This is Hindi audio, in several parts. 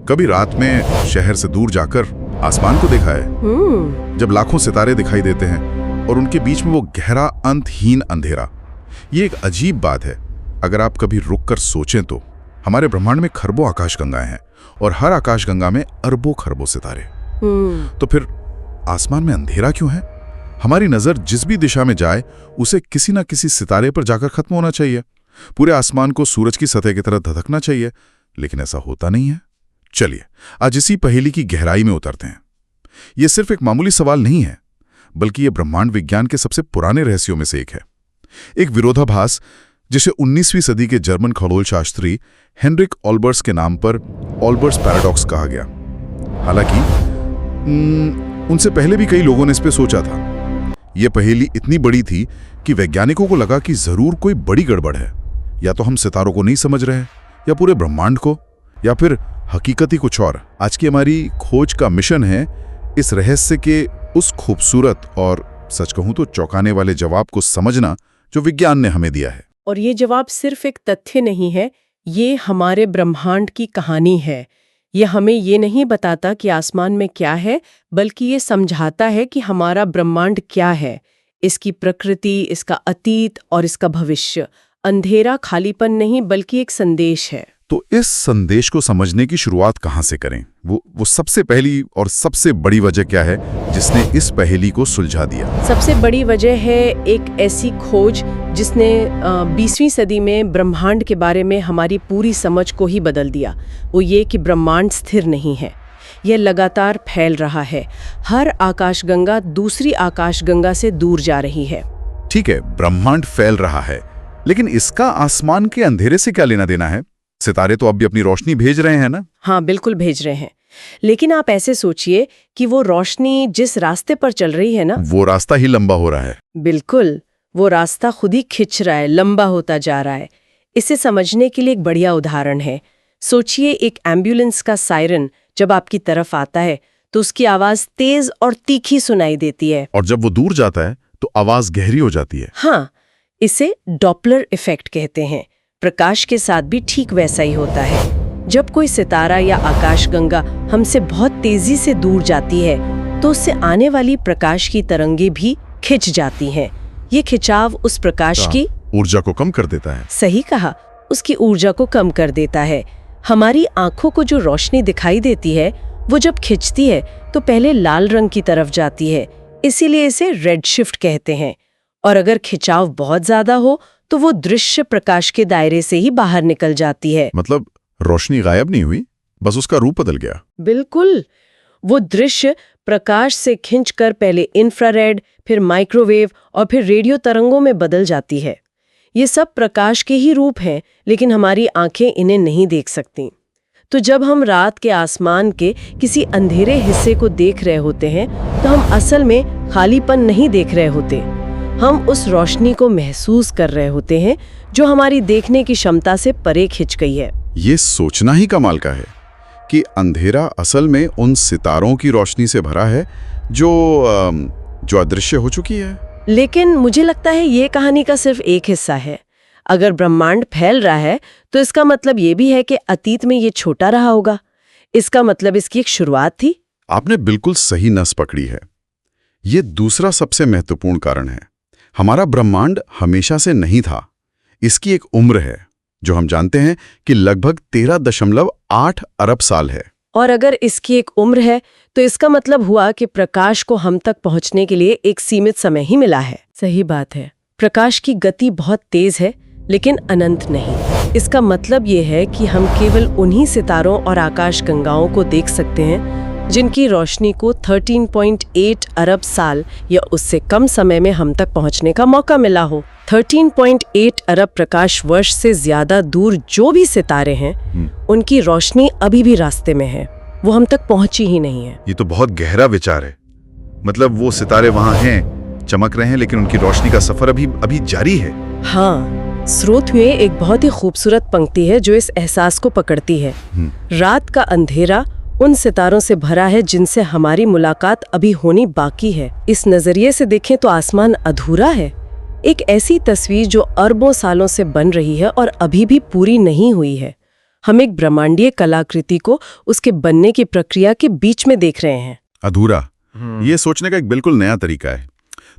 कभी रात में शहर से दूर जाकर आसमान को देखा है, जब लाखों सितारे दिखाई देते हैं और उनके बीच में वो गहरा अंतहीन अंधेरा। ये एक अजीब बात है। अगर आप कभी रुककर सोचें तो हमारे ब्रह्मांड में खरबों आकाशगंगाएं हैं और हर आकाशगंगा में अरबों खरबों सितारे। तो फिर आसमान में अंधेरा क्यों है? हमारी नजर जिस भी दिशा में जाए उसे किसी न किसी सितारे पर जाकर खत्म होना चाहिए। पूरे आसमान को सूरज की सतह की तरह धधकना चाहिए, लेकिन ऐसा होता नहीं है। चलिए आज इसी पहेली की गहराई में उतरते हैं। यह सिर्फ एक मामूली सवाल नहीं है, बल्कि यह ब्रह्मांड विज्ञान के सबसे पुराने रहस्यों में से एक है। एक विरोधाभास जिसे 19वीं सदी के जर्मन खगोल शास्त्री हेनरिक ऑल्बर्स के नाम पर ऑल्बर्स पैराडॉक्स कहा गया। हालांकि उनसे पहले भी कई लोगों ने इस पे सोचा था। यह पहेली इतनी बड़ी थी कि वैज्ञानिकों को लगा कि जरूर कोई बड़ी गड़बड़ है। या तो हम सितारों को नहीं समझ रहे हैं, या पूरे ब्रह्मांड को, या फिर हकीकत ही कुछ और। आज की हमारी खोज का मिशन है इस रहस्य के उस खूबसूरत और सच कहूं तो चौंकाने वाले जवाब को समझना जो विज्ञान ने हमें दिया है। और ये जवाब सिर्फ एक तथ्य नहीं है, ये हमारे ब्रह्मांड की कहानी है। ये हमें ये नहीं बताता कि आसमान में क्या है, बल्कि ये समझाता है कि हमारा ब्रह्मांड क्या है, इसकी प्रकृति, इसका अतीत और इसका भविष्य। अंधेरा खालीपन नहीं, बल्कि एक संदेश है। तो इस संदेश को समझने की शुरुआत कहाँ से करें? वो सबसे पहली और सबसे बड़ी वजह क्या है जिसने इस पहेली को सुलझा दिया? सबसे बड़ी वजह है एक ऐसी खोज जिसने 20वीं सदी में ब्रह्मांड के बारे में हमारी पूरी समझ को ही बदल दिया। वो ये कि ब्रह्मांड स्थिर नहीं है, यह लगातार फैल रहा है। हर आकाशगंगा दूसरी आकाशगंगा से दूर जा रही है। ठीक है, ब्रह्मांड फैल रहा है, लेकिन इसका आसमान के अंधेरे से क्या लेना देना है? सितारे तो अब भी अपनी रोशनी भेज रहे हैं ना? हाँ, बिल्कुल भेज रहे हैं। लेकिन आप ऐसे सोचिए कि वो रोशनी जिस रास्ते पर चल रही है ना, वो रास्ता ही लंबा हो रहा है। बिल्कुल, वो रास्ता खुद ही खिंच रहा है, लंबा होता जा रहा है। इसे समझने के लिए एक बढ़िया उदाहरण है। सोचिए एक एम्बुलेंस का सायरन जब आपकी तरफ आता है तो उसकी आवाज तेज और तीखी सुनाई देती है, और जब वो दूर जाता है तो आवाज गहरी हो जाती है। हाँ, इसे डॉपलर इफेक्ट कहते हैं। प्रकाश के साथ भी ठीक वैसा ही होता है। जब कोई सितारा या आकाशगंगा हमसे बहुत तेजी से दूर जाती है तो उससे आने वाली प्रकाश की तरंगें भी खिंच जाती हैं। ये खिंचाव उस प्रकाश की ऊर्जा को कम कर देता है। सही कहा, उसकी ऊर्जा को कम कर देता है। हमारी आंखों को जो रोशनी दिखाई देती है वो जब खिंचती है तो पहले लाल रंग की तरफ जाती है, इसीलिए इसे रेड शिफ्ट कहते हैं। और अगर खिंचाव बहुत ज्यादा हो तो वो दृश्य प्रकाश के दायरे से ही बाहर निकल जाती है। मतलब रोशनी गायब नहीं हुई, बस उसका रूप बदल गया। बिल्कुल, वो दृश्य प्रकाश से खिंचकर पहले इंफ्रारेड, फिर माइक्रोवेव और फिर रेडियो तरंगों में बदल जाती है। ये सब प्रकाश के ही रूप हैं, लेकिन हमारी आंखें इन्हें नहीं देख सकती। तो जब हम रात के आसमान के किसी अंधेरे हिस्से को देख रहे होते हैं तो हम असल में खालीपन नहीं देख रहे होते, हम उस रोशनी को महसूस कर रहे होते हैं जो हमारी देखने की क्षमता से परे खिंच गई है। ये सोचना ही कमाल का है कि अंधेरा असल में उन सितारों की रोशनी से भरा है जो अदृश्य हो चुकी है। लेकिन मुझे लगता है ये कहानी का सिर्फ एक हिस्सा है। अगर ब्रह्मांड फैल रहा है तो इसका मतलब ये भी है कि अतीत में ये छोटा रहा होगा। इसका मतलब इसकी एक शुरुआत थी। आपने बिल्कुल सही नस पकड़ी है। ये दूसरा सबसे महत्वपूर्ण कारण है। हमारा ब्रह्मांड हमेशा से नहीं था। इसकी एक उम्र है जो हम जानते हैं कि लगभग 13.8 अरब साल है। और अगर इसकी एक उम्र है तो इसका मतलब हुआ कि प्रकाश को हम तक पहुंचने के लिए एक सीमित समय ही मिला है। सही बात है, प्रकाश की गति बहुत तेज है लेकिन अनंत नहीं। इसका मतलब ये है कि हम केवल उन्हीं सितारों और आकाशगंगाओं को देख सकते हैं जिनकी रोशनी को 13.8 अरब साल या उससे कम समय में हम तक पहुंचने का मौका मिला हो। 13.8 अरब प्रकाश वर्ष से ज्यादा दूर जो भी सितारे हैं उनकी रोशनी अभी भी रास्ते में है, वो हम तक पहुंची ही नहीं है। ये तो बहुत गहरा विचार है। मतलब वो सितारे वहां हैं, चमक रहे हैं, लेकिन उनकी रोशनी का सफर अभी जारी है। हाँ, स्रोत में एक बहुत ही खूबसूरत पंक्ति है जो इस एहसास को पकड़ती है। रात का अंधेरा उन सितारों से भरा है जिनसे हमारी मुलाकात अभी होनी बाकी है। इस नजरिए से देखें तो आसमान अधूरा है, एक ऐसी तस्वीर जो अरबों सालों से बन रही है और अभी भी पूरी नहीं हुई है। हम एक ब्रह्मांडीय कलाकृति को उसके बनने की प्रक्रिया के बीच में देख रहे हैं। अधूरा, ये सोचने का एक बिल्कुल नया तरीका है।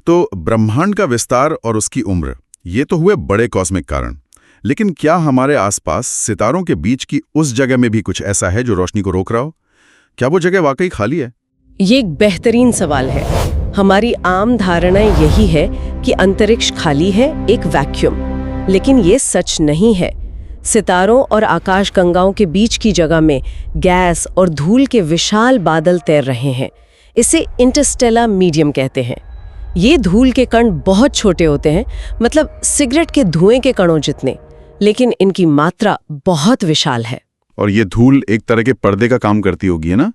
तो ब्रह्मांड का विस्तार और उसकी उम्र, ये तो हुए बड़े कॉस्मिक कारण, लेकिन क्या हमारे आसपास सितारों के बीच की उस जगह में भी कुछ ऐसा है जो रोशनी को रोक रहा हो? क्या वो जगह वाकई खाली है? ये एक बेहतरीन सवाल है। हमारी आम धारणा यही है कि अंतरिक्ष खाली है, एक वैक्यूम, लेकिन ये सच नहीं है। सितारों और आकाशगंगाओं के बीच की जगह में गैस और धूल के विशाल बादल तैर रहे हैं। इसे इंटरस्टेलर मीडियम कहते हैं। ये धूल के कण बहुत छोटे होते हैं, मतलब सिगरेट के धुएं के कणों जितने, लेकिन इनकी मात्रा बहुत विशाल है। और ये धूल एक तरह के पर्दे का काम करती होगी, है ना?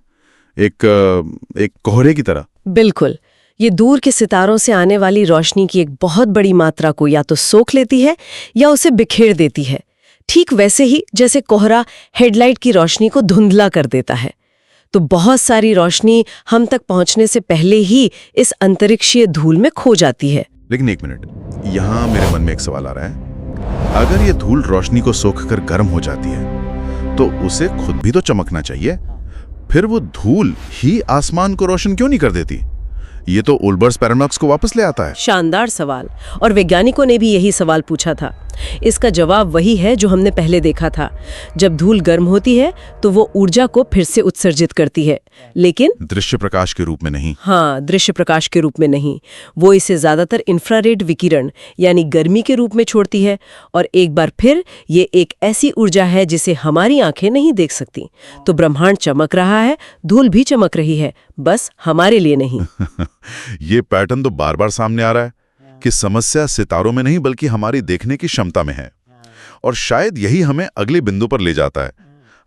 एक कोहरे की तरह। बिल्कुल। ये दूर के सितारों से आने वाली रोशनी की एक बहुत बड़ी मात्रा को या तो सोख लेती है या उसे बिखेर देती है, ठीक वैसे ही जैसे कोहरा हेडलाइट की रोशनी को धुंधला कर देता है। तो बहुत सारी रोशनी हम तक पहुंचने से पहले ही इस अंतरिक्षीय धूल में खो जाती है। लेकिन एक मिनट, यहाँ मेरे मन में एक सवाल आ रहा है। अगर ये धूल रोशनी को सोखकर गर्म हो जाती है तो उसे खुद भी तो चमकना चाहिए। फिर वो धूल ही आसमान को रोशन क्यों नहीं कर देती? ये तो ओल्बर्स पैराडॉक्स को वापस ले आता है। शानदार सवाल, और वैज्ञानिकों ने भी यही सवाल पूछा था। इसका जवाब वही है जो हमने पहले देखा था। जब धूल गर्म होती है तो वो ऊर्जा को फिर से उत्सर्जित करती है, लेकिन दृश्य प्रकाश के रूप में नहीं। हाँ, दृश्य प्रकाश के रूप में नहीं। वो इसे ज्यादातर इंफ्रारेड विकिरण यानी गर्मी के रूप में छोड़ती है। और एक बार फिर ये एक ऐसी ऊर्जा है जिसे हमारी आंखें नहीं देख सकती। तो ब्रह्मांड चमक रहा है, धूल भी चमक रही है, बस हमारे लिए नहीं। ये पैटर्न तो बार बार सामने आ रहा है कि समस्या सितारों में नहीं बल्कि हमारी देखने की क्षमता में है। और शायद यही हमें अगले बिंदु पर ले जाता है,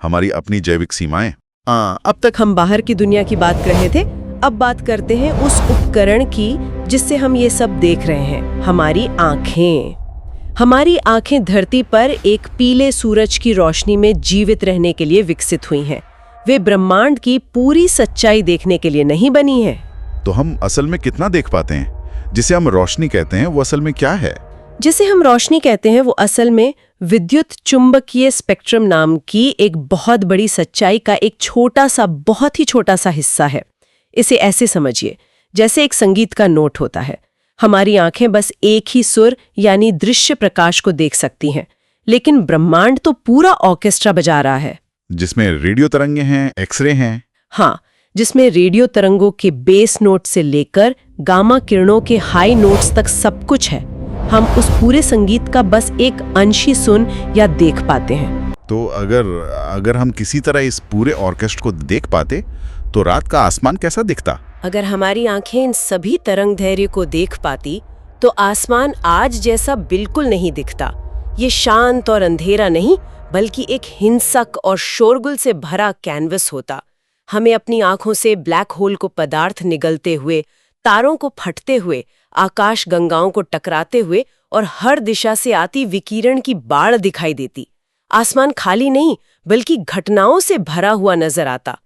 हमारी अपनी जैविक सीमाएं। अब तक हम बाहर की दुनिया की बात कर रहे थे, अब बात करते हैं उस उपकरण की जिससे हम ये सब देख रहे हैं, हमारी आंखें। हमारी आंखें धरती पर एक पीले सूरज की रोशनी में जीवित रहने के लिए विकसित हुई हैं। वे ब्रह्मांड की पूरी सच्चाई देखने के लिए नहीं बनी है। तो हम असल में कितना देख पाते हैं? जिसे हम रोशनी कहते हैं वो असल में क्या है? जिसे हम रोशनी कहते हैं वो असल में विद्युत चुंबकीय स्पेक्ट्रम नाम की एक बहुत बड़ी सच्चाई का एक छोटा सा, बहुत ही छोटा सा हिस्सा है। इसे ऐसे समझिए जैसे एक संगीत का नोट होता है। हमारी आंखें बस एक ही सुर यानी दृश्य प्रकाश को देख सकती हैं, लेकिन ब्रह्मांड तो पूरा ऑर्केस्ट्रा बजा रहा है, जिसमें रेडियो तरंगे हैं, एक्सरे हैं। हाँ, जिसमें रेडियो तरंगों के बेस नोट से लेकर गामा किरणों के हाई नोट्स तक सब कुछ है। हम उस पूरे संगीत का बस एक अंश ही सुन या देख पाते हैं। तो अगर हम किसी तरह इस पूरे ऑर्केस्ट्रा को देख पाते तो रात का आसमान कैसा दिखता? अगर हमारी आंखें इन सभी तरंग दैर्घ्य को देख पाती तो आसमान आज जैसा बिल्कुल नहीं दिखता। ये शांत और अंधेरा नहीं, बल्कि एक हिंसक और शोरगुल से भरा कैनवस होता। हमें अपनी आंखों से ब्लैक होल को पदार्थ निगलते हुए, तारों को फटते हुए, आकाश गंगाओं को टकराते हुए और हर दिशा से आती विकिरण की बाढ़ दिखाई देती। आसमान खाली नहीं बल्कि घटनाओं से भरा हुआ नजर आता।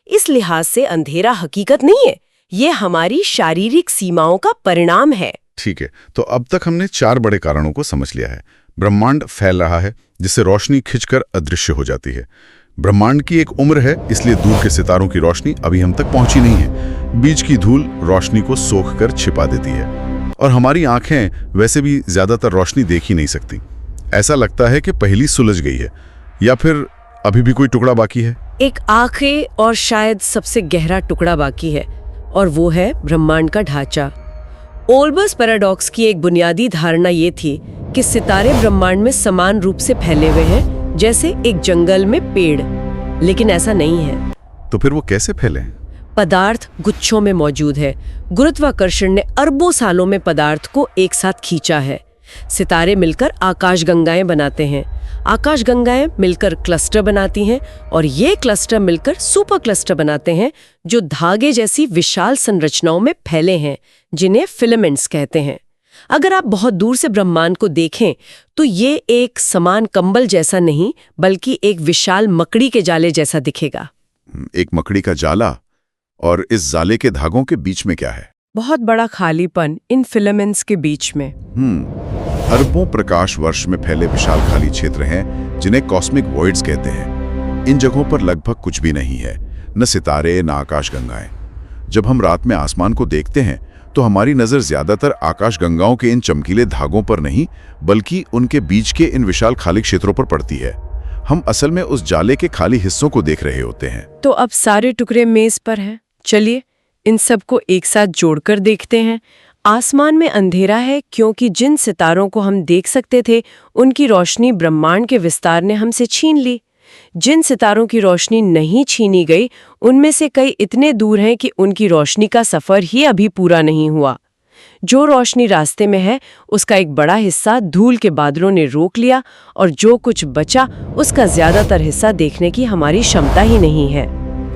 इस लिहाज से अंधेरा हकीकत नहीं है, ये हमारी शारीरिक सीमाओं का परिणाम है। ठीक है, तो अब तक हमने 4 बड़े कारणों को समझ लिया है। ब्रह्मांड फैल रहा है जिससे रोशनी खिंचकर अदृश्य हो जाती है। ब्रह्मांड की एक उम्र है, इसलिए दूर के सितारों की रोशनी अभी हम तक पहुंची नहीं है। बीच की धूल रोशनी को सोखकर छिपा देती है और हमारी आंखें वैसे भी ज्यादातर रोशनी देख ही नहीं सकती। ऐसा लगता है कि पहली सुलझ गई है, या फिर अभी भी कोई टुकड़ा बाकी है। एक आखिरी और शायद सबसे गहरा टुकड़ा बाकी है, और वो है ब्रह्मांड का ढांचा। ओल्बर्स पैराडॉक्स की एक बुनियादी धारणा ये थी कि सितारे ब्रह्मांड में समान रूप से फैले हुए हैं, जैसे एक जंगल में पेड़, लेकिन ऐसा नहीं है। तो फिर वो कैसे फैले? पदार्थ गुच्छों में मौजूद है। गुरुत्वाकर्षण ने अरबों सालों में पदार्थ को एक साथ खींचा है। सितारे मिलकर आकाशगंगाएं बनाते हैं, आकाशगंगाएं मिलकर क्लस्टर बनाती हैं, और ये क्लस्टर मिलकर सुपर क्लस्टर बनाते हैं जो धागे जैसी विशाल संरचनाओं में फैले हैं, जिन्हें फिलामेंट्स कहते हैं। अगर आप बहुत दूर से ब्रह्मांड को देखें तो ये एक समान कंबल जैसा नहीं बल्कि एक विशाल मकड़ी के जाले जैसा दिखेगा। एक मकड़ी का जाला, और इस जाले के धागों के बीच में क्या है? बहुत बड़ा खालीपन इन फिलामेंट्स के बीच में। अरबों प्रकाश वर्ष में फैले विशाल खाली क्षेत्र हैं जिन्हें कॉस्मिक वॉइड्स कहते हैं। इन जगहों पर लगभग कुछ भी नहीं है, न सितारे न आकाशगंगाएं। जब हम रात में आसमान को देखते हैं तो हमारी नज़र ज्यादातर आकाशगंगाओं के इन चमकीले धागों पर नहीं बल्कि उनके बीच के इन विशाल खाली क्षेत्रों पर पड़ती है। हम असल में उस जाले के खाली हिस्सों को देख रहे होते हैं। तो अब सारे टुकड़े मेज पर हैं। चलिए इन सबको एक साथ जोड़कर देखते हैं। आसमान में अंधेरा है क्योंकि जिन सितारों को हम देख सकते थे उनकी रोशनी ब्रह्मांड के विस्तार ने हमसे छीन ली। जिन सितारों की रोशनी नहीं छीनी गई उनमें से कई इतने दूर हैं कि उनकी रोशनी का सफर ही अभी पूरा नहीं हुआ। जो रोशनी रास्ते में है उसका एक बड़ा हिस्सा धूल के बादलों ने रोक लिया और जो कुछ बचा उसका ज्यादातर हिस्सा देखने की हमारी क्षमता ही नहीं है।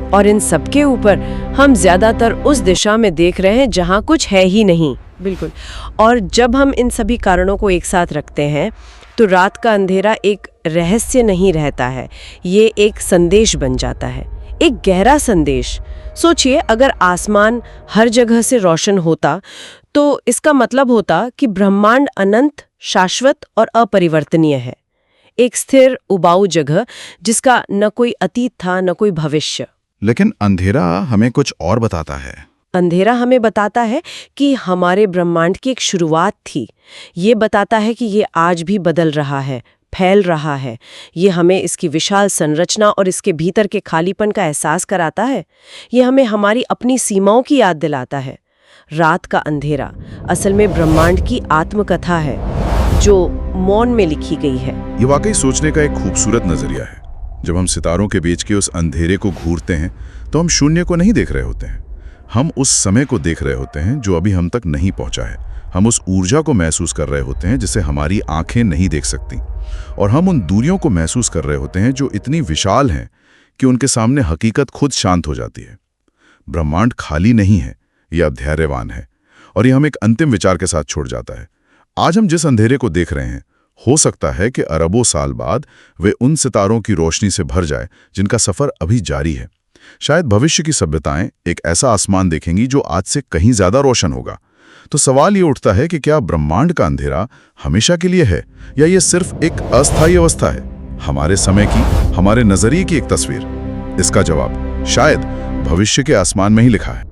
और इन सबके ऊपर हम ज्यादातर उस दिशा में देख रहे हैं जहां कुछ है ही नहीं। बिल्कुल। और जब हम इन सभी कारणों को एक साथ रखते हैं तो रात का अंधेरा एक रहस्य नहीं रहता है, ये एक संदेश बन जाता है, एक गहरा संदेश। सोचिए अगर आसमान हर जगह से रोशन होता तो इसका मतलब होता कि ब्रह्मांड अनंत, शाश्वत और अपरिवर्तनीय है। एक स्थिर उबाऊ जगह जिसका न कोई अतीत था न कोई भविष्य। लेकिन अंधेरा हमें कुछ और बताता है। अंधेरा हमें बताता है कि हमारे ब्रह्मांड की एक शुरुआत थी। ये बताता है कि ये आज भी बदल रहा है, फैल रहा है। ये हमें इसकी विशाल संरचना और इसके भीतर के खालीपन का एहसास कराता है। ये हमें हमारी अपनी सीमाओं की याद दिलाता है। रात का अंधेरा असल में ब्रह्मांड की आत्मकथा है जो मौन में लिखी गई है। ये वाकई सोचने का एक खूबसूरत नजरिया है। जब हम सितारों के बीच के उस अंधेरे को घूरते हैं तो हम शून्य को नहीं देख रहे होते हैं, हम उस समय को देख रहे होते हैं जो अभी हम तक नहीं पहुंचा है। हम उस ऊर्जा को महसूस कर रहे होते हैं जिसे हमारी आंखें नहीं देख सकती, और हम उन दूरियों को महसूस कर रहे होते हैं जो इतनी विशाल हैं कि उनके सामने हकीकत खुद शांत हो जाती है। ब्रह्मांड खाली नहीं है, यह धैर्यवान है। और यह हम एक अंतिम विचार के साथ छोड़ जाता है। आज हम जिस अंधेरे को देख रहे हैं हो सकता है कि अरबों साल बाद वे उन सितारों की रोशनी से भर जाए जिनका सफर अभी जारी है। शायद भविष्य की सभ्यताएं एक ऐसा आसमान देखेंगी जो आज से कहीं ज्यादा रोशन होगा। तो सवाल ये उठता है कि क्या ब्रह्मांड का अंधेरा हमेशा के लिए है या ये सिर्फ एक अस्थायी अवस्था है, हमारे समय की, हमारे नजरिए की एक तस्वीर? इसका जवाब शायद भविष्य के आसमान में ही लिखा है।